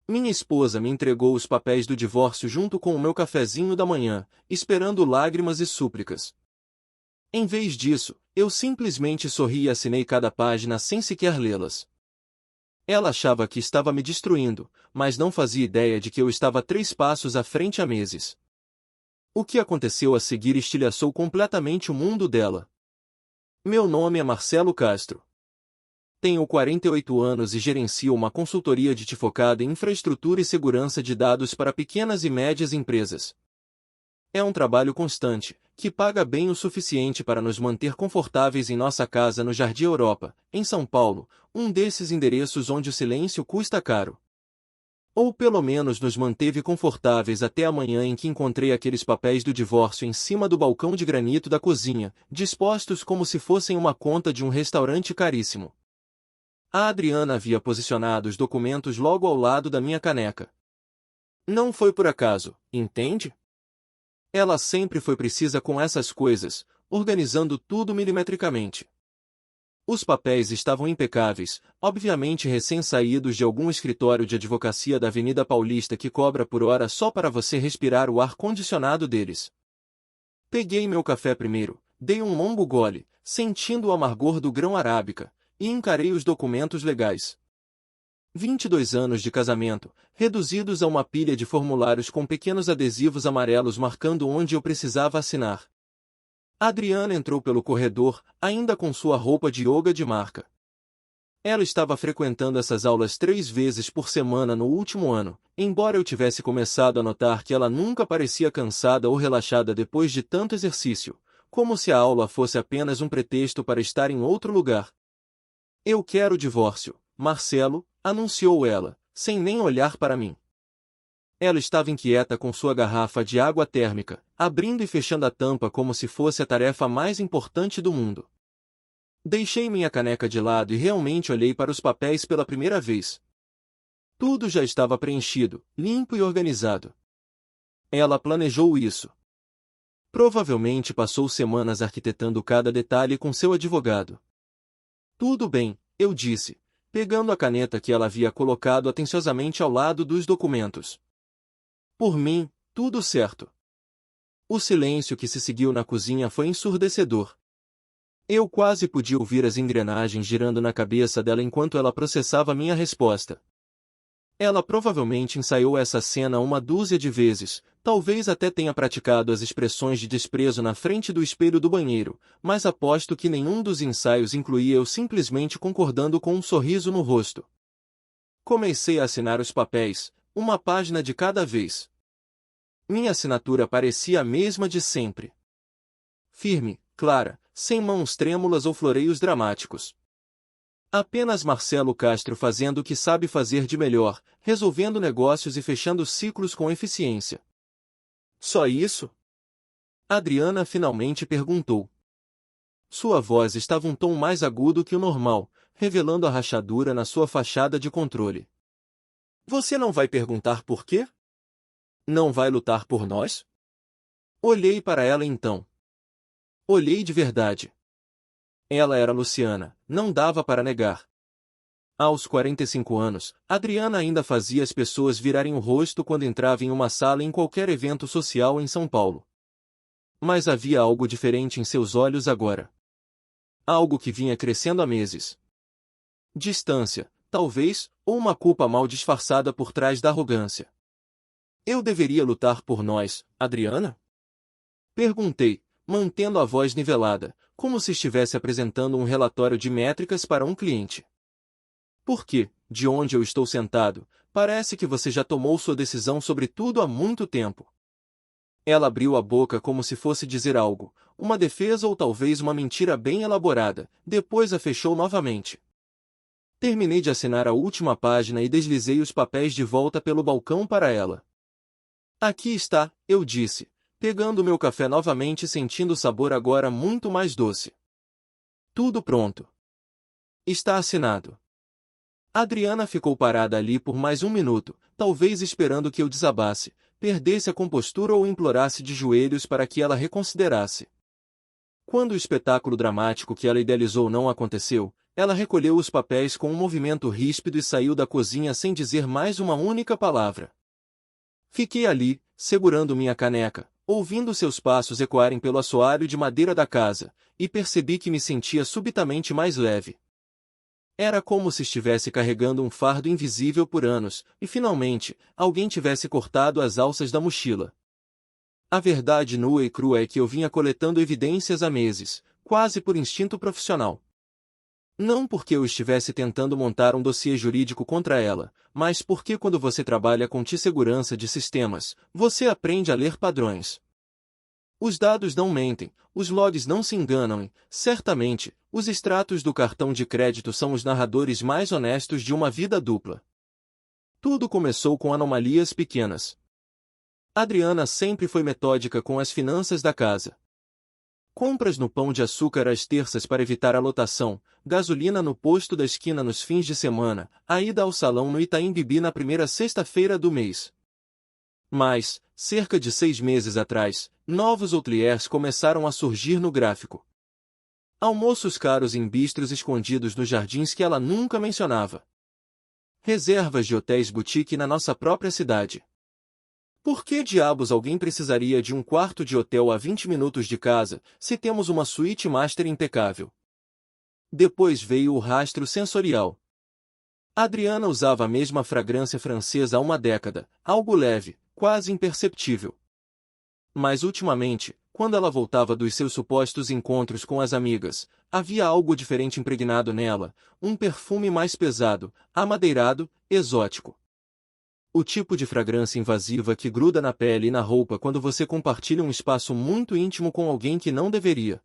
Minha esposa me entregou os papéis do divórcio junto com o meu cafezinho da manhã, esperando lágrimas e súplicas. Em vez disso, eu simplesmente sorri e assinei cada página sem sequer lê-las. Ela achava que estava me destruindo, mas não fazia ideia de que eu estava 3 passos à frente há meses. O que aconteceu a seguir estilhaçou completamente o mundo dela. Meu nome é Marcelo Castro. Tenho 48 anos e gerencio uma consultoria focada em infraestrutura e segurança de dados para pequenas e médias empresas. É um trabalho constante, que paga bem o suficiente para nos manter confortáveis em nossa casa no Jardim Europa, em São Paulo, um desses endereços onde o silêncio custa caro. Ou pelo menos nos manteve confortáveis até a manhã em que encontrei aqueles papéis do divórcio em cima do balcão de granito da cozinha, dispostos como se fossem uma conta de um restaurante caríssimo. A Adriana havia posicionado os documentos logo ao lado da minha caneca. Não foi por acaso, entende? Ela sempre foi precisa com essas coisas, organizando tudo milimetricamente. Os papéis estavam impecáveis, obviamente recém-saídos de algum escritório de advocacia da Avenida Paulista que cobra por hora só para você respirar o ar-condicionado deles. Peguei meu café primeiro, dei um longo gole, sentindo o amargor do grão arábica, e encarei os documentos legais. 22 anos de casamento, reduzidos a uma pilha de formulários com pequenos adesivos amarelos marcando onde eu precisava assinar. Adriana entrou pelo corredor, ainda com sua roupa de yoga de marca. Ela estava frequentando essas aulas 3 vezes por semana no último ano, embora eu tivesse começado a notar que ela nunca parecia cansada ou relaxada depois de tanto exercício, como se a aula fosse apenas um pretexto para estar em outro lugar. Eu quero o divórcio, Marcelo, anunciou ela, sem nem olhar para mim. Ela estava inquieta com sua garrafa de água térmica, abrindo e fechando a tampa como se fosse a tarefa mais importante do mundo. Deixei minha caneca de lado e realmente olhei para os papéis pela primeira vez. Tudo já estava preenchido, limpo e organizado. Ela planejou isso. Provavelmente passou semanas arquitetando cada detalhe com seu advogado. Tudo bem, eu disse, pegando a caneta que ela havia colocado atenciosamente ao lado dos documentos. Por mim, tudo certo. O silêncio que se seguiu na cozinha foi ensurdecedor. Eu quase podia ouvir as engrenagens girando na cabeça dela enquanto ela processava minha resposta. Ela provavelmente ensaiou essa cena uma dúzia de vezes, talvez até tenha praticado as expressões de desprezo na frente do espelho do banheiro, mas aposto que nenhum dos ensaios incluía eu simplesmente concordando com um sorriso no rosto. Comecei a assinar os papéis, uma página de cada vez. Minha assinatura parecia a mesma de sempre. Firme, clara, sem mãos trêmulas ou floreios dramáticos. Apenas Marcelo Castro fazendo o que sabe fazer de melhor, resolvendo negócios e fechando ciclos com eficiência. Só isso? Adriana finalmente perguntou. Sua voz estava um tom mais agudo que o normal, revelando a rachadura na sua fachada de controle. Você não vai perguntar por quê? Não vai lutar por nós? Olhei para ela então. Olhei de verdade. Ela era Luciana, não dava para negar. Aos 45 anos, Adriana ainda fazia as pessoas virarem o rosto quando entrava em uma sala em qualquer evento social em São Paulo. Mas havia algo diferente em seus olhos agora. Algo que vinha crescendo há meses. Distância, talvez, ou uma culpa mal disfarçada por trás da arrogância. Eu deveria lutar por nós, Adriana? Perguntei, mantendo a voz nivelada, como se estivesse apresentando um relatório de métricas para um cliente. Porque, de onde eu estou sentado, parece que você já tomou sua decisão sobre tudo há muito tempo. Ela abriu a boca como se fosse dizer algo, uma defesa ou talvez uma mentira bem elaborada, depois a fechou novamente. Terminei de assinar a última página e deslizei os papéis de volta pelo balcão para ela. Aqui está, eu disse, pegando meu café novamente e sentindo o sabor agora muito mais doce. Tudo pronto. Está assinado. Adriana ficou parada ali por mais um minuto, talvez esperando que eu desabasse, perdesse a compostura ou implorasse de joelhos para que ela reconsiderasse. Quando o espetáculo dramático que ela idealizou não aconteceu, ela recolheu os papéis com um movimento ríspido e saiu da cozinha sem dizer mais uma única palavra. Fiquei ali, segurando minha caneca, ouvindo seus passos ecoarem pelo assoalho de madeira da casa, e percebi que me sentia subitamente mais leve. Era como se estivesse carregando um fardo invisível por anos, e finalmente, alguém tivesse cortado as alças da mochila. A verdade nua e crua é que eu vinha coletando evidências há meses, quase por instinto profissional. Não porque eu estivesse tentando montar um dossiê jurídico contra ela, mas porque quando você trabalha com segurança de sistemas, você aprende a ler padrões. Os dados não mentem, os logs não se enganam e, certamente, os extratos do cartão de crédito são os narradores mais honestos de uma vida dupla. Tudo começou com anomalias pequenas. Adriana sempre foi metódica com as finanças da casa. Compras no Pão de Açúcar às terças para evitar a lotação, gasolina no posto da esquina nos fins de semana, a ida ao salão no Itaim Bibi na primeira sexta-feira do mês. Mas, cerca de 6 meses atrás, novos outliers começaram a surgir no gráfico. Almoços caros em bistros escondidos nos jardins que ela nunca mencionava. Reservas de hotéis boutique na nossa própria cidade. Por que diabos alguém precisaria de um quarto de hotel a 20 minutos de casa, se temos uma suíte master impecável? Depois veio o rastro sensorial. Adriana usava a mesma fragrância francesa há uma década, algo leve, quase imperceptível. Mas ultimamente, quando ela voltava dos seus supostos encontros com as amigas, havia algo diferente impregnado nela, um perfume mais pesado, amadeirado, exótico. O tipo de fragrância invasiva que gruda na pele e na roupa quando você compartilha um espaço muito íntimo com alguém que não deveria.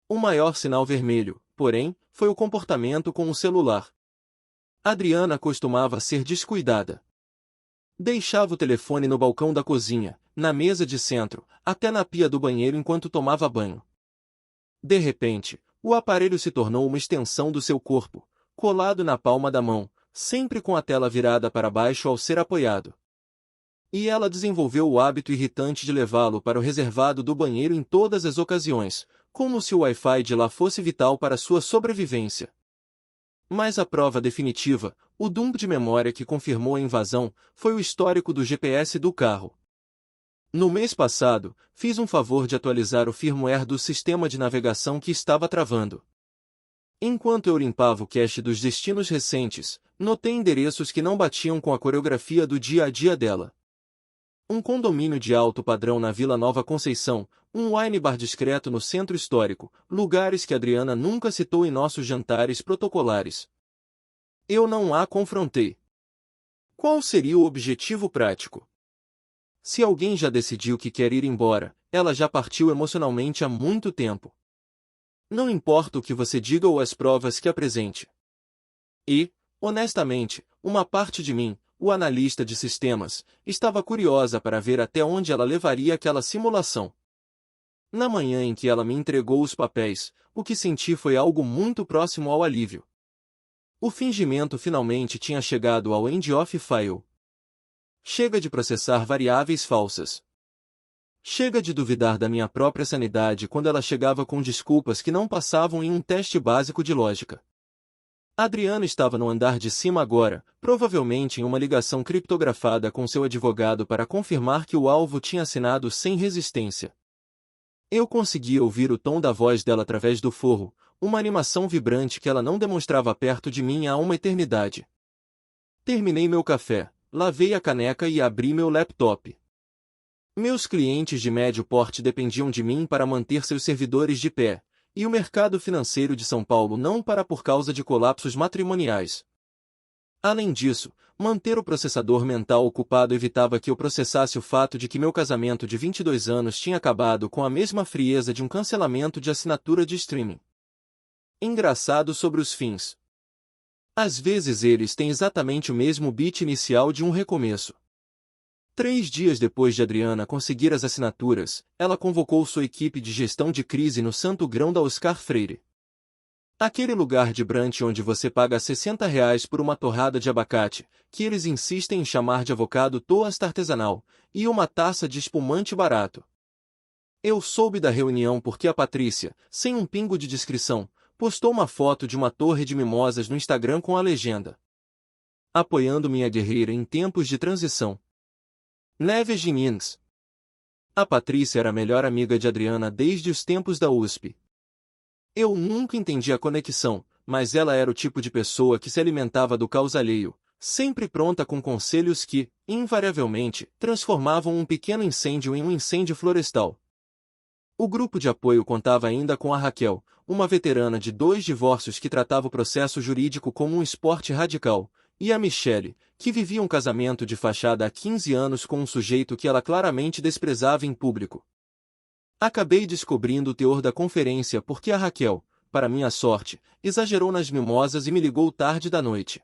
O maior sinal vermelho, porém, foi o comportamento com o celular. Adriana costumava ser descuidada. Deixava o telefone no balcão da cozinha, na mesa de centro, até na pia do banheiro enquanto tomava banho. De repente, o aparelho se tornou uma extensão do seu corpo, colado na palma da mão, sempre com a tela virada para baixo ao ser apoiado. E ela desenvolveu o hábito irritante de levá-lo para o reservado do banheiro em todas as ocasiões, como se o Wi-Fi de lá fosse vital para sua sobrevivência. Mas a prova definitiva, o dump de memória que confirmou a invasão, foi o histórico do GPS do carro. No mês passado, fiz um favor de atualizar o firmware do sistema de navegação que estava travando. Enquanto eu limpava o cache dos destinos recentes, notei endereços que não batiam com a coreografia do dia a dia dela. Um condomínio de alto padrão na Vila Nova Conceição, um wine bar discreto no centro histórico, lugares que Adriana nunca citou em nossos jantares protocolares. Eu não a confrontei. Qual seria o objetivo prático? Se alguém já decidiu que quer ir embora, ela já partiu emocionalmente há muito tempo. Não importa o que você diga ou as provas que apresente. E, honestamente, uma parte de mim, o analista de sistemas, estava curiosa para ver até onde ela levaria aquela simulação. Na manhã em que ela me entregou os papéis, o que senti foi algo muito próximo ao alívio. O fingimento finalmente tinha chegado ao end-of file. Chega de processar variáveis falsas. Chega de duvidar da minha própria sanidade quando ela chegava com desculpas que não passavam em um teste básico de lógica. Adriana estava no andar de cima agora, provavelmente em uma ligação criptografada com seu advogado para confirmar que o alvo tinha assinado sem resistência. Eu conseguia ouvir o tom da voz dela através do forro, uma animação vibrante que ela não demonstrava perto de mim há uma eternidade. Terminei meu café, lavei a caneca e abri meu laptop. Meus clientes de médio porte dependiam de mim para manter seus servidores de pé, e o mercado financeiro de São Paulo não para por causa de colapsos matrimoniais. Além disso, manter o processador mental ocupado evitava que eu processasse o fato de que meu casamento de 22 anos tinha acabado com a mesma frieza de um cancelamento de assinatura de streaming. Engraçado sobre os fins. Às vezes eles têm exatamente o mesmo bit inicial de um recomeço. 3 dias depois de Adriana conseguir as assinaturas, ela convocou sua equipe de gestão de crise no Santo Grão da Oscar Freire. Aquele lugar de brunch onde você paga R$ 60 por uma torrada de abacate, que eles insistem em chamar de avocado toast artesanal, e uma taça de espumante barato. Eu soube da reunião porque a Patrícia, sem um pingo de discrição, postou uma foto de uma torre de mimosas no Instagram com a legenda: apoiando minha guerreira em tempos de transição. Neve Ginins. A Patrícia era a melhor amiga de Adriana desde os tempos da USP. Eu nunca entendi a conexão, mas ela era o tipo de pessoa que se alimentava do caos alheio, sempre pronta com conselhos que, invariavelmente, transformavam um pequeno incêndio em um incêndio florestal. O grupo de apoio contava ainda com a Raquel, uma veterana de 2 divórcios que tratava o processo jurídico como um esporte radical, e a Michele, que vivia um casamento de fachada há 15 anos com um sujeito que ela claramente desprezava em público. Acabei descobrindo o teor da conferência porque a Raquel, para minha sorte, exagerou nas mimosas e me ligou tarde da noite.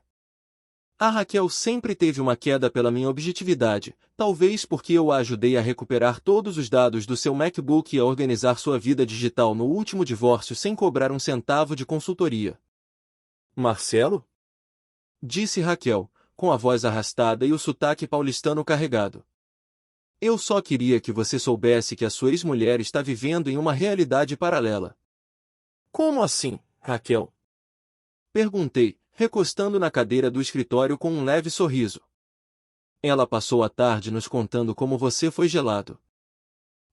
A Raquel sempre teve uma queda pela minha objetividade, talvez porque eu a ajudei a recuperar todos os dados do seu MacBook e a organizar sua vida digital no último divórcio sem cobrar um centavo de consultoria. Marcelo? Disse Raquel, com a voz arrastada e o sotaque paulistano carregado. Eu só queria que você soubesse que a sua ex-mulher está vivendo em uma realidade paralela. Como assim, Raquel? Perguntei, recostando na cadeira do escritório com um leve sorriso. Ela passou a tarde nos contando como você foi gelado.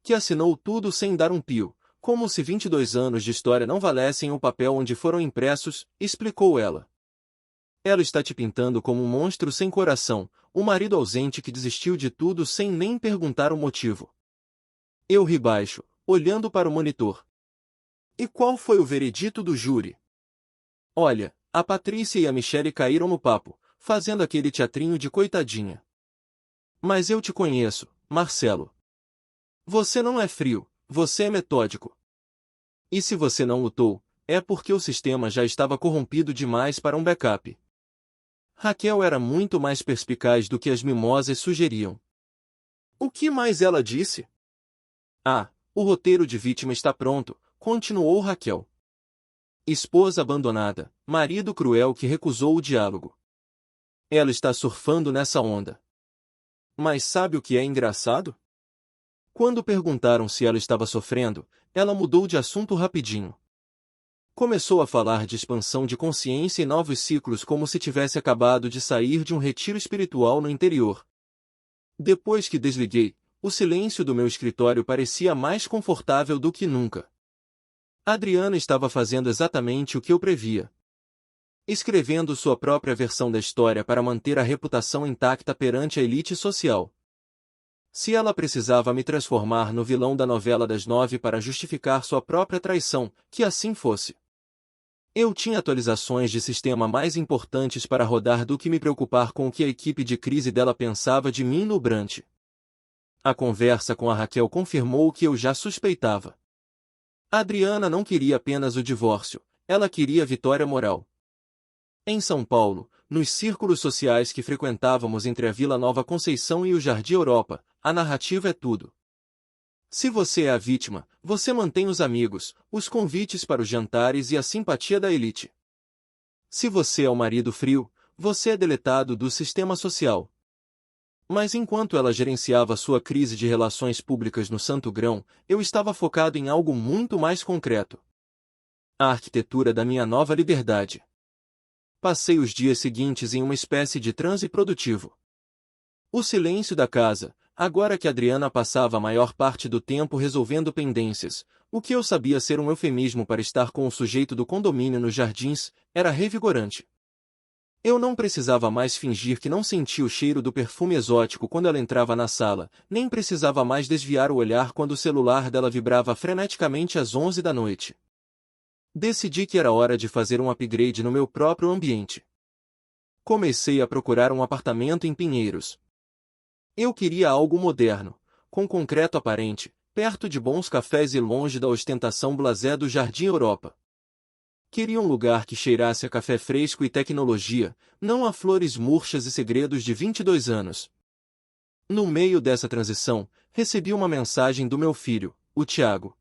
Que assinou tudo sem dar um pio, como se 22 anos de história não valessem o papel onde foram impressos, explicou ela. Ela está te pintando como um monstro sem coração, um marido ausente que desistiu de tudo sem nem perguntar o motivo. Eu ri baixo, olhando para o monitor. E qual foi o veredito do júri? Olha, a Patrícia e a Michele caíram no papo, fazendo aquele teatrinho de coitadinha. Mas eu te conheço, Marcelo. Você não é frio, você é metódico. E se você não lutou, é porque o sistema já estava corrompido demais para um backup. Raquel era muito mais perspicaz do que as mimosas sugeriam. O que mais ela disse? Ah, o roteiro de vítima está pronto, continuou Raquel. Esposa abandonada, marido cruel que recusou o diálogo. Ela está surfando nessa onda. Mas sabe o que é engraçado? Quando perguntaram se ela estava sofrendo, ela mudou de assunto rapidinho. Começou a falar de expansão de consciência e novos ciclos como se tivesse acabado de sair de um retiro espiritual no interior. Depois que desliguei, o silêncio do meu escritório parecia mais confortável do que nunca. Adriana estava fazendo exatamente o que eu previa. Escrevendo sua própria versão da história para manter a reputação intacta perante a elite social. Se ela precisava me transformar no vilão da novela das 9 para justificar sua própria traição, que assim fosse. Eu tinha atualizações de sistema mais importantes para rodar do que me preocupar com o que a equipe de crise dela pensava de mim no Brant. A conversa com a Raquel confirmou o que eu já suspeitava. A Adriana não queria apenas o divórcio, ela queria vitória moral. Em São Paulo, nos círculos sociais que frequentávamos entre a Vila Nova Conceição e o Jardim Europa, a narrativa é tudo. Se você é a vítima, você mantém os amigos, os convites para os jantares e a simpatia da elite. Se você é o marido frio, você é deletado do sistema social. Mas enquanto ela gerenciava sua crise de relações públicas no Santo Grão, eu estava focado em algo muito mais concreto. A arquitetura da minha nova liberdade. Passei os dias seguintes em uma espécie de transe produtivo. O silêncio da casa, agora que Adriana passava a maior parte do tempo resolvendo pendências, o que eu sabia ser um eufemismo para estar com o sujeito do condomínio nos jardins, era revigorante. Eu não precisava mais fingir que não sentia o cheiro do perfume exótico quando ela entrava na sala, nem precisava mais desviar o olhar quando o celular dela vibrava freneticamente às 11 da noite. Decidi que era hora de fazer um upgrade no meu próprio ambiente. Comecei a procurar um apartamento em Pinheiros. Eu queria algo moderno, com concreto aparente, perto de bons cafés e longe da ostentação blasé do Jardim Europa. Queria um lugar que cheirasse a café fresco e tecnologia, não a flores murchas e segredos de 22 anos. No meio dessa transição, recebi uma mensagem do meu filho, o Thiago.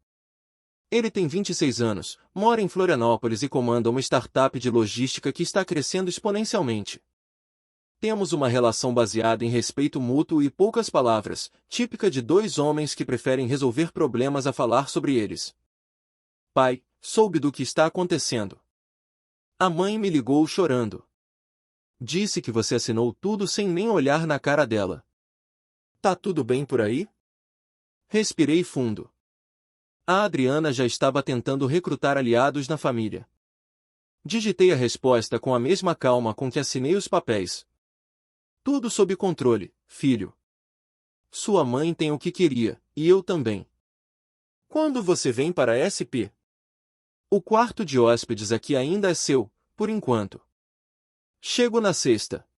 Ele tem 26 anos, mora em Florianópolis e comanda uma startup de logística que está crescendo exponencialmente. Temos uma relação baseada em respeito mútuo e poucas palavras, típica de dois homens que preferem resolver problemas a falar sobre eles. Pai, soube do que está acontecendo. A mãe me ligou chorando. Disse que você assinou tudo sem nem olhar na cara dela. Tá tudo bem por aí? Respirei fundo. A Adriana já estava tentando recrutar aliados na família. Digitei a resposta com a mesma calma com que assinei os papéis. Tudo sob controle, filho. Sua mãe tem o que queria, e eu também. Quando você vem para SP? O quarto de hóspedes aqui ainda é seu, por enquanto. Chego na sexta.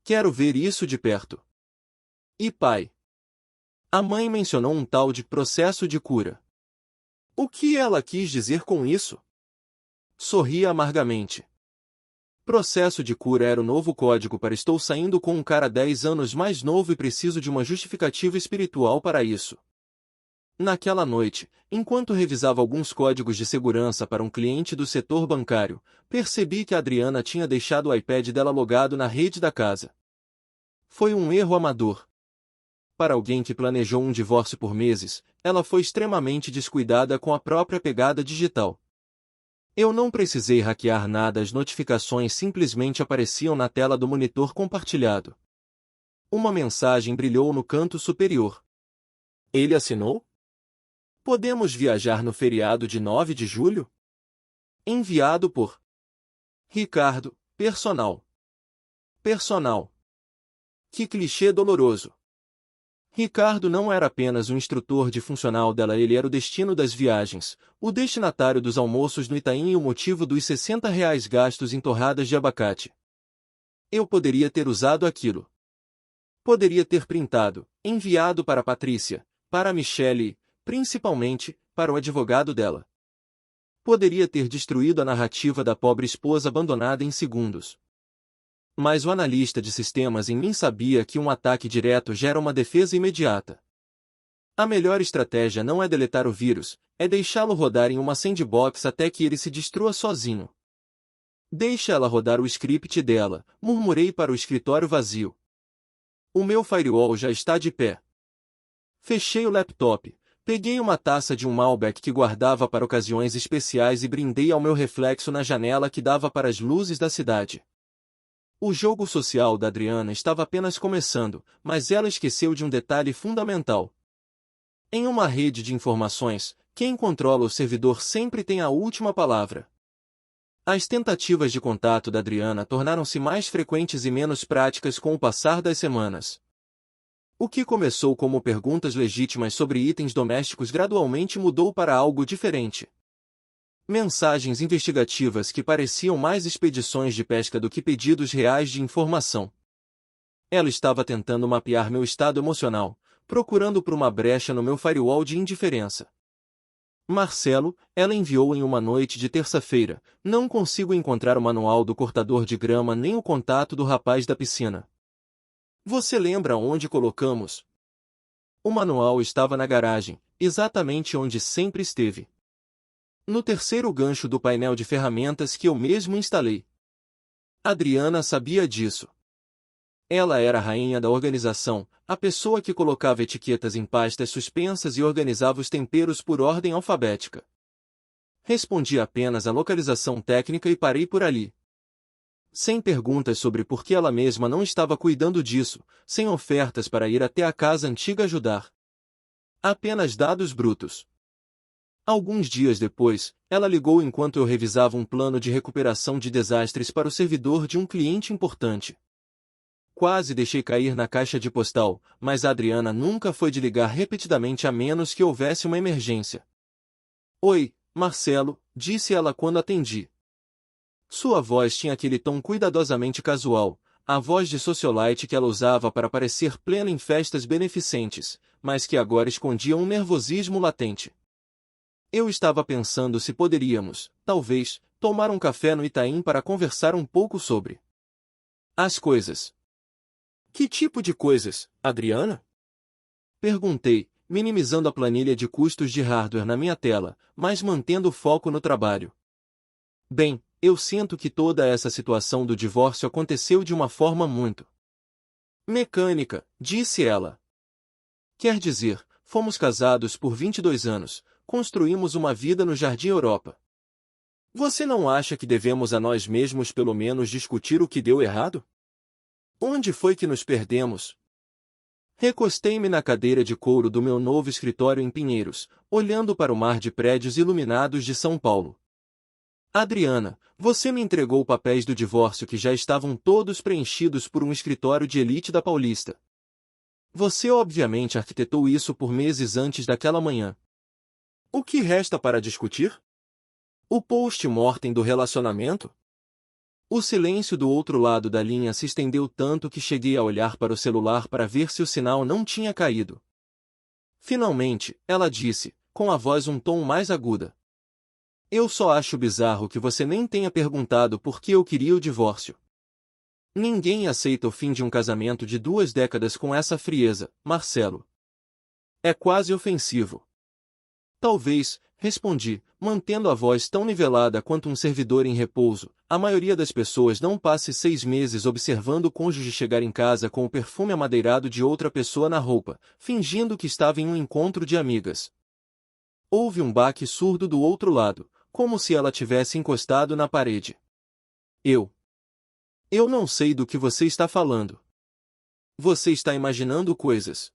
Quero ver isso de perto. E pai? A mãe mencionou um tal de processo de cura. O que ela quis dizer com isso? Sorri amargamente. Processo de cura era o novo código para estou saindo com um cara 10 anos mais novo e preciso de uma justificativa espiritual para isso. Naquela noite, enquanto revisava alguns códigos de segurança para um cliente do setor bancário, percebi que a Adriana tinha deixado o iPad dela logado na rede da casa. Foi um erro amador. Para alguém que planejou um divórcio por meses, ela foi extremamente descuidada com a própria pegada digital. Eu não precisei hackear nada, as notificações simplesmente apareciam na tela do monitor compartilhado. Uma mensagem brilhou no canto superior. Ele assinou? Podemos viajar no feriado de 9 de julho? Enviado por Ricardo, personal. Personal. Que clichê doloroso. Ricardo não era apenas um instrutor de funcional dela, ele era o destino das viagens, o destinatário dos almoços no Itaim e o motivo dos R$ 60 gastos em torradas de abacate. Eu poderia ter usado aquilo. Poderia ter printado, enviado para Patrícia, para Michelle e, principalmente, para o advogado dela. Poderia ter destruído a narrativa da pobre esposa abandonada em segundos. Mas o analista de sistemas em mim sabia que um ataque direto gera uma defesa imediata. A melhor estratégia não é deletar o vírus, é deixá-lo rodar em uma sandbox até que ele se destrua sozinho. Deixa ela rodar o script dela, murmurei para o escritório vazio. O meu firewall já está de pé. Fechei o laptop, peguei uma taça de um Malbec que guardava para ocasiões especiais e brindei ao meu reflexo na janela que dava para as luzes da cidade. O jogo social da Adriana estava apenas começando, mas ela esqueceu de um detalhe fundamental. Em uma rede de informações, quem controla o servidor sempre tem a última palavra. As tentativas de contato da Adriana tornaram-se mais frequentes e menos práticas com o passar das semanas. O que começou como perguntas legítimas sobre itens domésticos gradualmente mudou para algo diferente. Mensagens investigativas que pareciam mais expedições de pesca do que pedidos reais de informação. Ela estava tentando mapear meu estado emocional, procurando por uma brecha no meu firewall de indiferença. Marcelo, ela enviou em uma noite de terça-feira, não consigo encontrar o manual do cortador de grama nem o contato do rapaz da piscina. Você lembra onde colocamos? O manual estava na garagem, exatamente onde sempre esteve. No terceiro gancho do painel de ferramentas que eu mesmo instalei. Adriana sabia disso. Ela era a rainha da organização, a pessoa que colocava etiquetas em pastas suspensas e organizava os temperos por ordem alfabética. Respondi apenas a localização técnica e parei por ali. Sem perguntas sobre por que ela mesma não estava cuidando disso, sem ofertas para ir até a casa antiga ajudar. Apenas dados brutos. Alguns dias depois, ela ligou enquanto eu revisava um plano de recuperação de desastres para o servidor de um cliente importante. Quase deixei cair na caixa de postal, mas a Adriana nunca foi de ligar repetidamente a menos que houvesse uma emergência. Oi, Marcelo, disse ela quando atendi. Sua voz tinha aquele tom cuidadosamente casual, a voz de socialite que ela usava para parecer plena em festas beneficentes, mas que agora escondia um nervosismo latente. Eu estava pensando se poderíamos, talvez, tomar um café no Itaim para conversar um pouco sobre as coisas. Que tipo de coisas, Adriana? Perguntei, minimizando a planilha de custos de hardware na minha tela, mas mantendo o foco no trabalho. Bem, eu sinto que toda essa situação do divórcio aconteceu de uma forma muito mecânica, disse ela. Quer dizer, fomos casados por 22 anos, construímos uma vida no Jardim Europa. Você não acha que devemos a nós mesmos pelo menos discutir o que deu errado? Onde foi que nos perdemos? Recostei-me na cadeira de couro do meu novo escritório em Pinheiros, olhando para o mar de prédios iluminados de São Paulo. Adriana, você me entregou papéis do divórcio que já estavam todos preenchidos por um escritório de elite da Paulista. Você obviamente arquitetou isso por meses antes daquela manhã. O que resta para discutir? O post-mortem do relacionamento? O silêncio do outro lado da linha se estendeu tanto que cheguei a olhar para o celular para ver se o sinal não tinha caído. Finalmente, ela disse, com a voz um tom mais aguda. Eu só acho bizarro que você nem tenha perguntado por que eu queria o divórcio. Ninguém aceita o fim de um casamento de 2 décadas com essa frieza, Marcelo. É quase ofensivo. Talvez, respondi, mantendo a voz tão nivelada quanto um servidor em repouso, a maioria das pessoas não passe 6 meses observando o cônjuge chegar em casa com o perfume amadeirado de outra pessoa na roupa, fingindo que estava em um encontro de amigas. Houve um baque surdo do outro lado, como se ela tivesse encostado na parede. Eu não sei do que você está falando. Você está imaginando coisas.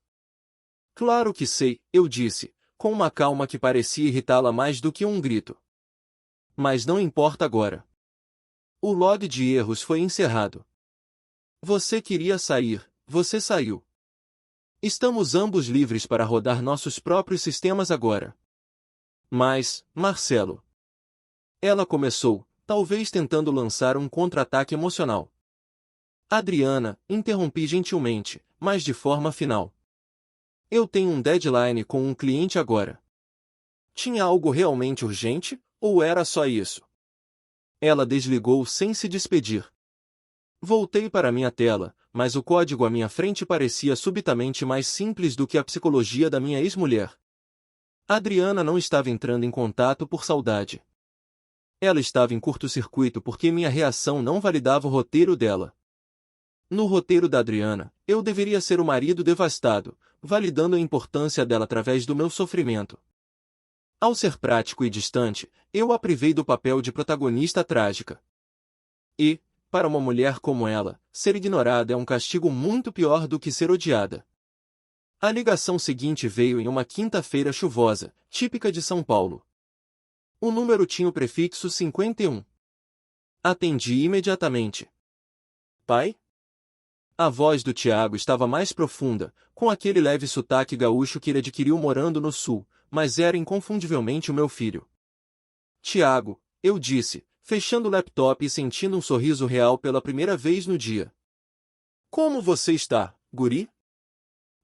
Claro que sei, eu disse, com uma calma que parecia irritá-la mais do que um grito. Mas não importa agora. O log de erros foi encerrado. Você queria sair, você saiu. Estamos ambos livres para rodar nossos próprios sistemas agora. Mas, Marcelo. Ela começou, talvez tentando lançar um contra-ataque emocional. Adriana, interrompi gentilmente, mas de forma final. Eu tenho um deadline com um cliente agora. Tinha algo realmente urgente, ou era só isso? Ela desligou sem se despedir. Voltei para minha tela, mas o código à minha frente parecia subitamente mais simples do que a psicologia da minha ex-mulher. Adriana não estava entrando em contato por saudade. Ela estava em curto-circuito porque minha reação não validava o roteiro dela. No roteiro da Adriana, eu deveria ser o marido devastado, validando a importância dela através do meu sofrimento. Ao ser prático e distante, eu a privei do papel de protagonista trágica. E, para uma mulher como ela, ser ignorada é um castigo muito pior do que ser odiada. A ligação seguinte veio em uma quinta-feira chuvosa, típica de São Paulo. O número tinha o prefixo 51. Atendi imediatamente. Pai? A voz do Tiago estava mais profunda, com aquele leve sotaque gaúcho que ele adquiriu morando no sul, mas era inconfundivelmente o meu filho. Tiago, eu disse, fechando o laptop e sentindo um sorriso real pela primeira vez no dia. Como você está, guri?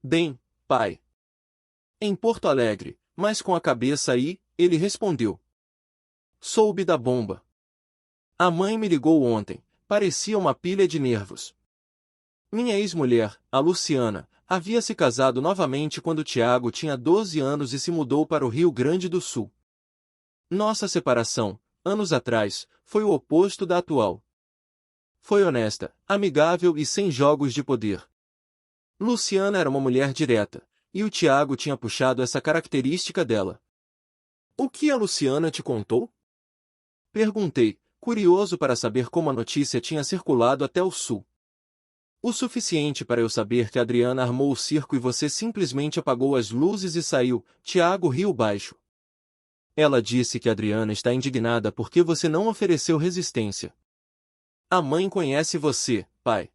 Bem, pai. Em Porto Alegre, mas com a cabeça aí, ele respondeu. Soube da bomba. A mãe me ligou ontem, parecia uma pilha de nervos. Minha ex-mulher, a Luciana, havia se casado novamente quando Tiago tinha 12 anos e se mudou para o Rio Grande do Sul. Nossa separação, anos atrás, foi o oposto da atual. Foi honesta, amigável e sem jogos de poder. Luciana era uma mulher direta, e o Tiago tinha puxado essa característica dela. O que a Luciana te contou? Perguntei, curioso para saber como a notícia tinha circulado até o sul. O suficiente para eu saber que Adriana armou o circo e você simplesmente apagou as luzes e saiu, Tiago riu baixo. Ela disse que Adriana está indignada porque você não ofereceu resistência. A mãe conhece você, pai.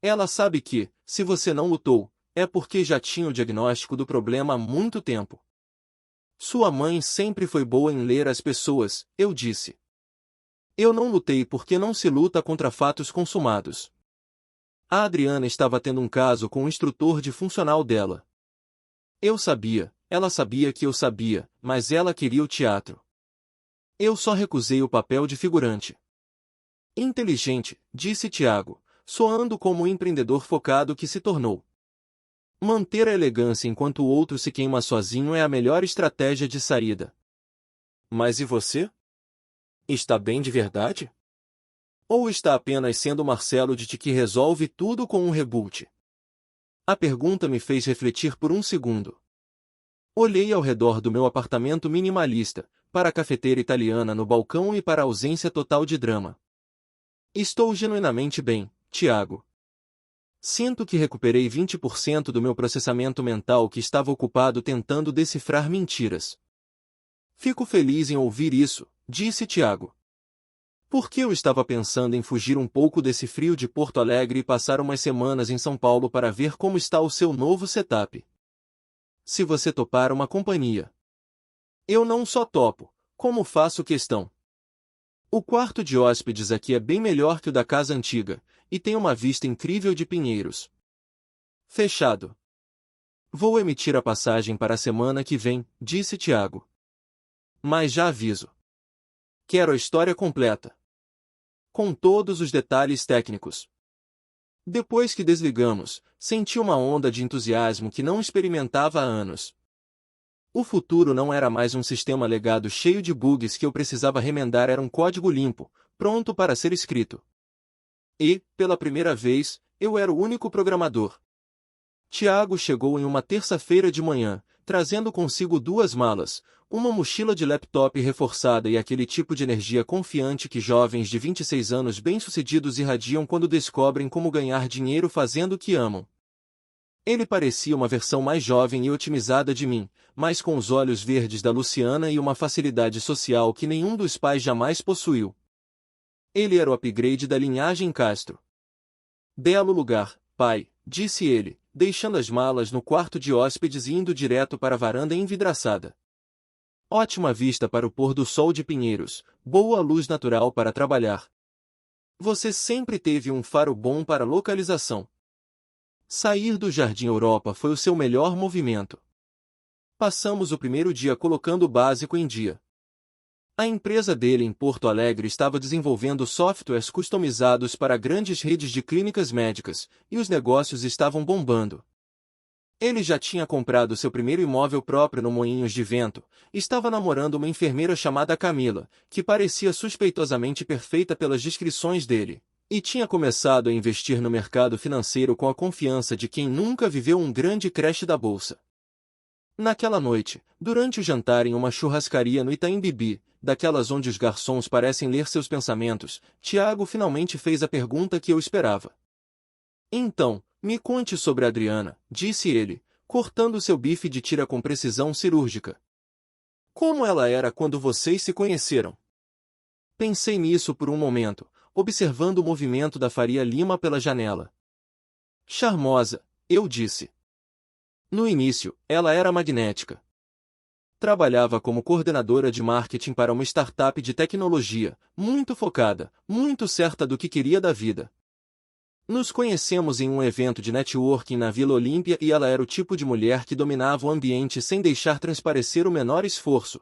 Ela sabe que, se você não lutou, é porque já tinha o diagnóstico do problema há muito tempo. Sua mãe sempre foi boa em ler as pessoas, eu disse. Eu não lutei porque não se luta contra fatos consumados. A Adriana estava tendo um caso com o instrutor de funcional dela. Eu sabia, ela sabia que eu sabia, mas ela queria o teatro. Eu só recusei o papel de figurante. Inteligente, disse Tiago, soando como o empreendedor focado que se tornou. Manter a elegância enquanto o outro se queima sozinho é a melhor estratégia de saída. Mas e você? Está bem de verdade? Ou está apenas sendo Marcelo de que resolve tudo com um reboot? A pergunta me fez refletir por um segundo. Olhei ao redor do meu apartamento minimalista, para a cafeteira italiana no balcão e para a ausência total de drama. Estou genuinamente bem, Tiago. Sinto que recuperei 20% do meu processamento mental que estava ocupado tentando decifrar mentiras. Fico feliz em ouvir isso, disse Tiago. Porque eu estava pensando em fugir um pouco desse frio de Porto Alegre e passar umas semanas em São Paulo para ver como está o seu novo setup. Se você topar uma companhia. Eu não só topo, como faço questão. O quarto de hóspedes aqui é bem melhor que o da casa antiga, e tem uma vista incrível de Pinheiros. Fechado. Vou emitir a passagem para a semana que vem, disse Tiago. Mas já aviso. Quero a história completa. Com todos os detalhes técnicos. Depois que desligamos, senti uma onda de entusiasmo que não experimentava há anos. O futuro não era mais um sistema legado cheio de bugs que eu precisava remendar, era um código limpo, pronto para ser escrito. E, pela primeira vez, eu era o único programador. Tiago chegou em uma terça-feira de manhã, trazendo consigo 2 malas, uma mochila de laptop reforçada e aquele tipo de energia confiante que jovens de 26 anos bem-sucedidos irradiam quando descobrem como ganhar dinheiro fazendo o que amam. Ele parecia uma versão mais jovem e otimizada de mim, mas com os olhos verdes da Luciana e uma facilidade social que nenhum dos pais jamais possuiu. Ele era o upgrade da linhagem Castro. Belo lugar, pai, disse ele, deixando as malas no quarto de hóspedes e indo direto para a varanda envidraçada. Ótima vista para o pôr do sol de Pinheiros, boa luz natural para trabalhar. Você sempre teve um faro bom para localização. Sair do Jardim Europa foi o seu melhor movimento. Passamos o primeiro dia colocando o básico em dia. A empresa dele em Porto Alegre estava desenvolvendo softwares customizados para grandes redes de clínicas médicas, e os negócios estavam bombando. Ele já tinha comprado seu primeiro imóvel próprio no Moinhos de Vento, estava namorando uma enfermeira chamada Camila, que parecia suspeitosamente perfeita pelas descrições dele, e tinha começado a investir no mercado financeiro com a confiança de quem nunca viveu um grande crash da bolsa. Naquela noite, durante o jantar em uma churrascaria no Itaim Bibi, daquelas onde os garçons parecem ler seus pensamentos, Tiago finalmente fez a pergunta que eu esperava. Então, me conte sobre a Adriana, disse ele, cortando seu bife de tira com precisão cirúrgica. Como ela era quando vocês se conheceram? Pensei nisso por um momento, observando o movimento da Faria Lima pela janela. Charmosa, eu disse. No início, ela era magnética. Trabalhava como coordenadora de marketing para uma startup de tecnologia, muito focada, muito certa do que queria da vida. Nos conhecemos em um evento de networking na Vila Olímpia e ela era o tipo de mulher que dominava o ambiente sem deixar transparecer o menor esforço.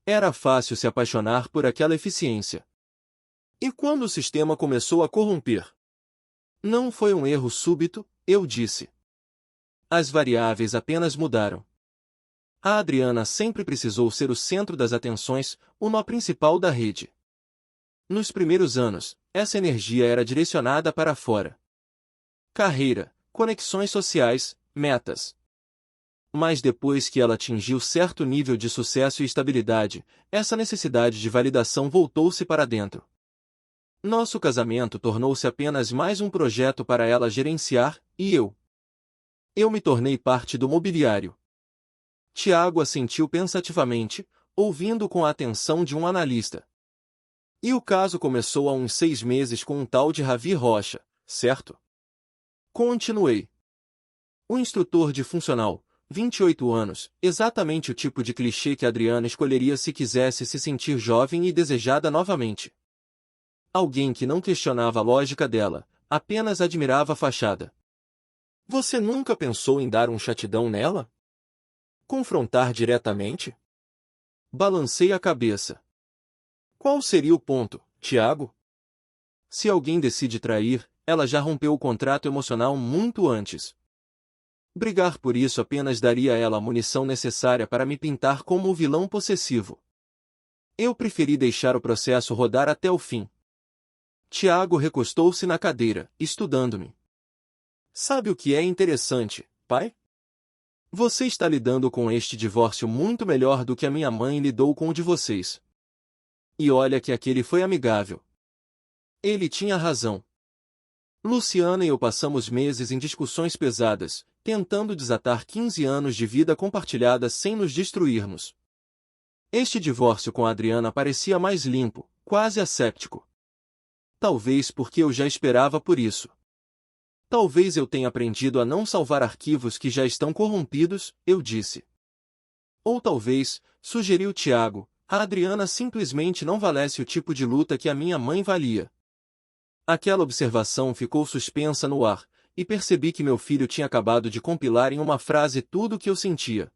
Era fácil se apaixonar por aquela eficiência. E quando o sistema começou a corromper? Não foi um erro súbito, eu disse. As variáveis apenas mudaram. A Adriana sempre precisou ser o centro das atenções, o nó principal da rede. Nos primeiros anos, essa energia era direcionada para fora. Carreira, conexões sociais, metas. Mas depois que ela atingiu certo nível de sucesso e estabilidade, essa necessidade de validação voltou-se para dentro. Nosso casamento tornou-se apenas mais um projeto para ela gerenciar, e eu. Eu me tornei parte do mobiliário. Tiago assentiu pensativamente, ouvindo com a atenção de um analista. E o caso começou há uns 6 meses com um tal de Ravi Rocha, certo? Continuei. O instrutor de funcional, 28 anos, exatamente o tipo de clichê que Adriana escolheria se quisesse se sentir jovem e desejada novamente. Alguém que não questionava a lógica dela, apenas admirava a fachada. Você nunca pensou em dar um chatidão nela? Confrontar diretamente? Balancei a cabeça. Qual seria o ponto, Tiago? Se alguém decide trair, ela já rompeu o contrato emocional muito antes. Brigar por isso apenas daria a ela a munição necessária para me pintar como o vilão possessivo. Eu preferi deixar o processo rodar até o fim. Tiago recostou-se na cadeira, estudando-me. Sabe o que é interessante, pai? Você está lidando com este divórcio muito melhor do que a minha mãe lidou com o de vocês. E olha que aquele foi amigável. Ele tinha razão. Luciana e eu passamos meses em discussões pesadas, tentando desatar 15 anos de vida compartilhada sem nos destruirmos. Este divórcio com a Adriana parecia mais limpo, quase asséptico. Talvez porque eu já esperava por isso. Talvez eu tenha aprendido a não salvar arquivos que já estão corrompidos, eu disse. Ou talvez, sugeriu Tiago, a Adriana simplesmente não valesse o tipo de luta que a minha mãe valia. Aquela observação ficou suspensa no ar, e percebi que meu filho tinha acabado de compilar em uma frase tudo o que eu sentia.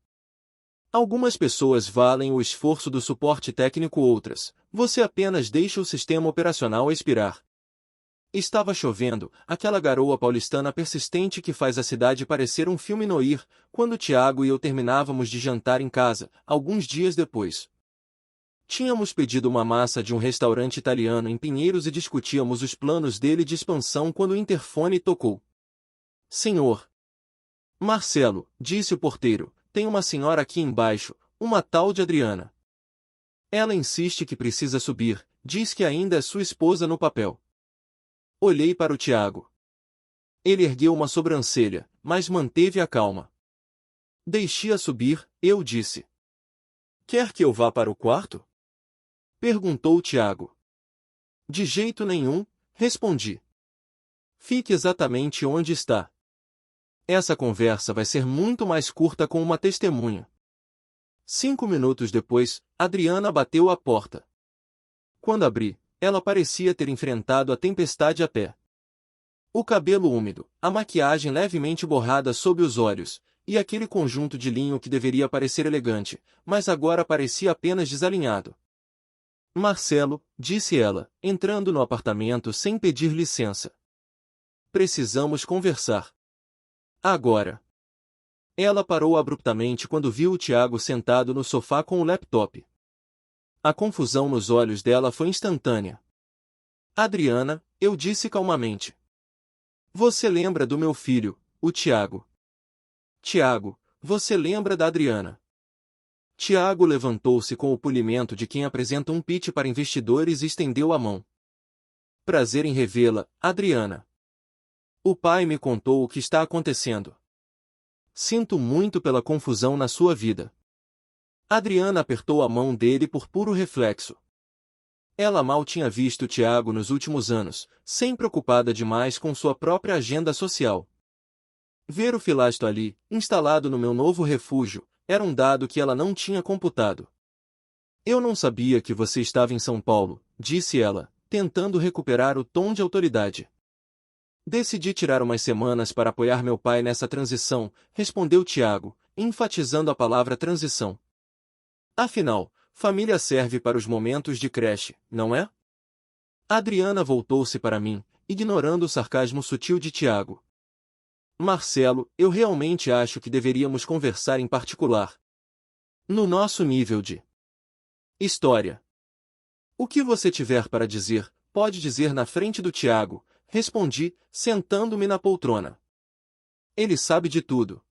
Algumas pessoas valem o esforço do suporte técnico, outras, você apenas deixa o sistema operacional expirar. Estava chovendo, aquela garoa paulistana persistente que faz a cidade parecer um filme noir, quando Tiago e eu terminávamos de jantar em casa, alguns dias depois. Tínhamos pedido uma massa de um restaurante italiano em Pinheiros e discutíamos os planos dele de expansão quando o interfone tocou. Senhor Marcelo, disse o porteiro, tem uma senhora aqui embaixo, uma tal de Adriana. Ela insiste que precisa subir, diz que ainda é sua esposa no papel. Olhei para o Tiago. Ele ergueu uma sobrancelha, mas manteve a calma. Deixe-a subir, eu disse. Quer que eu vá para o quarto? Perguntou Tiago. De jeito nenhum, respondi. Fique exatamente onde está. Essa conversa vai ser muito mais curta com uma testemunha. 5 minutos depois, Adriana bateu à porta. Quando abri, ela parecia ter enfrentado a tempestade a pé. O cabelo úmido, a maquiagem levemente borrada sob os olhos, e aquele conjunto de linho que deveria parecer elegante, mas agora parecia apenas desalinhado. Marcelo, disse ela, entrando no apartamento sem pedir licença. Precisamos conversar. Agora. Ela parou abruptamente quando viu o Tiago sentado no sofá com o laptop. A confusão nos olhos dela foi instantânea. Adriana, eu disse calmamente. Você lembra do meu filho, o Tiago? Tiago, você lembra da Adriana? Tiago levantou-se com o polimento de quem apresenta um pitch para investidores e estendeu a mão. Prazer em revê-la, Adriana. O pai me contou o que está acontecendo. Sinto muito pela confusão na sua vida. Adriana apertou a mão dele por puro reflexo. Ela mal tinha visto Tiago nos últimos anos, sempre ocupada demais com sua própria agenda social. Ver o Filasto ali, instalado no meu novo refúgio, era um dado que ela não tinha computado. Eu não sabia que você estava em São Paulo, disse ela, tentando recuperar o tom de autoridade. Decidi tirar umas semanas para apoiar meu pai nessa transição, respondeu Tiago, enfatizando a palavra transição. Afinal, família serve para os momentos de creche, não é? Adriana voltou-se para mim, ignorando o sarcasmo sutil de Tiago. Marcelo, eu realmente acho que deveríamos conversar em particular. No nosso nível de história. O que você tiver para dizer, pode dizer na frente do Tiago, respondi, sentando-me na poltrona. Ele sabe de tudo.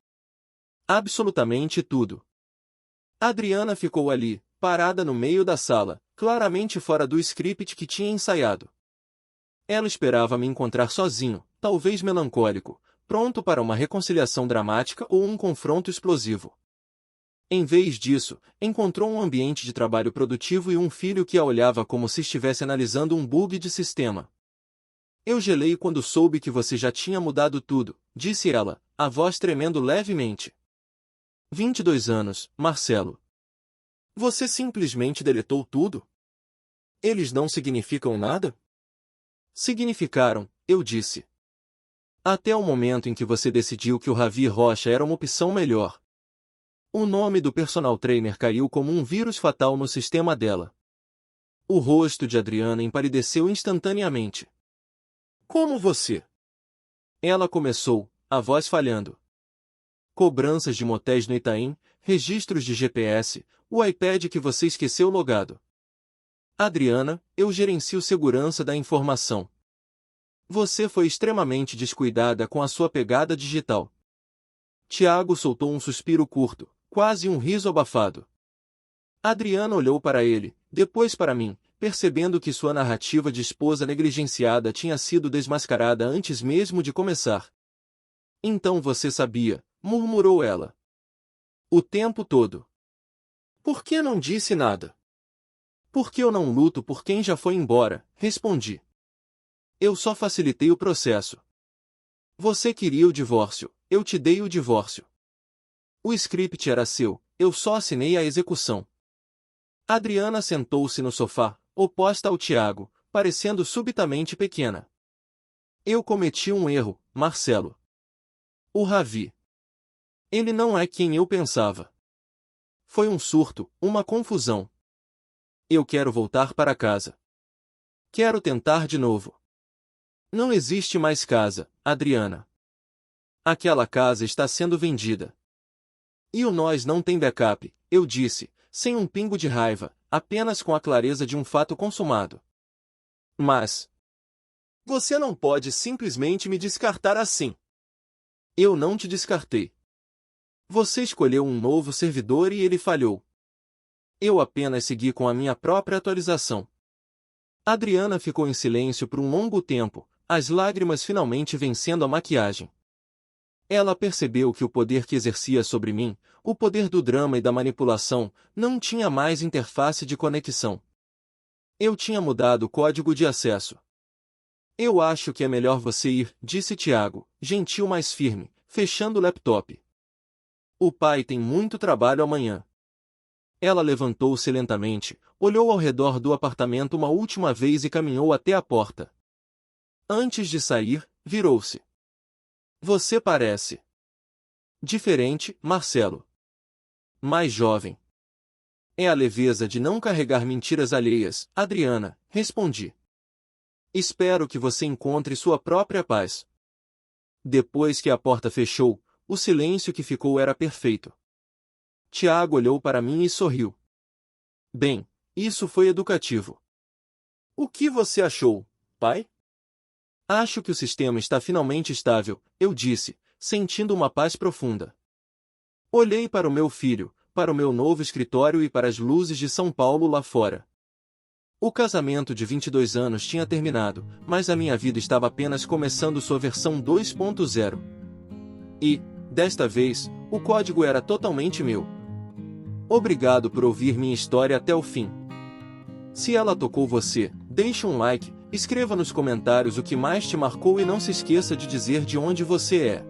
Absolutamente tudo. Adriana ficou ali, parada no meio da sala, claramente fora do script que tinha ensaiado. Ela esperava me encontrar sozinho, talvez melancólico, pronto para uma reconciliação dramática ou um confronto explosivo. Em vez disso, encontrou um ambiente de trabalho produtivo e um filho que a olhava como se estivesse analisando um bug de sistema. Eu gelei quando soube que você já tinha mudado tudo, disse ela, a voz tremendo levemente. 22 anos, Marcelo. Você simplesmente deletou tudo? Eles não significam nada? Significaram, eu disse. Até o momento em que você decidiu que o Ravi Rocha era uma opção melhor. O nome do personal trainer caiu como um vírus fatal no sistema dela. O rosto de Adriana empalideceu instantaneamente. Como você? Ela começou, a voz falhando. Cobranças de motéis no Itaim, registros de GPS, o iPad que você esqueceu logado. Adriana, eu gerencio segurança da informação. Você foi extremamente descuidada com a sua pegada digital. Tiago soltou um suspiro curto, quase um riso abafado. Adriana olhou para ele, depois para mim, percebendo que sua narrativa de esposa negligenciada tinha sido desmascarada antes mesmo de começar. Então você sabia, murmurou ela. O tempo todo. Por que não disse nada? Porque eu não luto por quem já foi embora, respondi. Eu só facilitei o processo. Você queria o divórcio, eu te dei o divórcio. O script era seu, eu só assinei a execução. Adriana sentou-se no sofá, oposta ao Tiago, parecendo subitamente pequena. Eu cometi um erro, Marcelo. O Ravi. Ele não é quem eu pensava. Foi um surto, uma confusão. Eu quero voltar para casa. Quero tentar de novo. Não existe mais casa, Adriana. Aquela casa está sendo vendida. E o nós não tem backup, eu disse, sem um pingo de raiva, apenas com a clareza de um fato consumado. Mas você não pode simplesmente me descartar assim. Eu não te descartei. Você escolheu um novo servidor e ele falhou. Eu apenas segui com a minha própria atualização. Adriana ficou em silêncio por um longo tempo, as lágrimas finalmente vencendo a maquiagem. Ela percebeu que o poder que exercia sobre mim, o poder do drama e da manipulação, não tinha mais interface de conexão. Eu tinha mudado o código de acesso. Eu acho que é melhor você ir, disse Tiago, gentil mas firme, fechando o laptop. O pai tem muito trabalho amanhã. Ela levantou-se lentamente, olhou ao redor do apartamento uma última vez e caminhou até a porta. Antes de sair, virou-se. Você parece diferente, Marcelo. Mais jovem. É a leveza de não carregar mentiras alheias, Adriana, respondi. Espero que você encontre sua própria paz. Depois que a porta fechou, o silêncio que ficou era perfeito. Tiago olhou para mim e sorriu. Bem, isso foi educativo. O que você achou, pai? Acho que o sistema está finalmente estável, eu disse, sentindo uma paz profunda. Olhei para o meu filho, para o meu novo escritório e para as luzes de São Paulo lá fora. O casamento de 22 anos tinha terminado, mas a minha vida estava apenas começando sua versão 2.0. E, desta vez, o código era totalmente meu. Obrigado por ouvir minha história até o fim. Se ela tocou você, deixe um like, escreva nos comentários o que mais te marcou e não se esqueça de dizer de onde você é.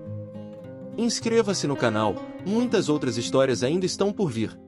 Inscreva-se no canal, muitas outras histórias ainda estão por vir.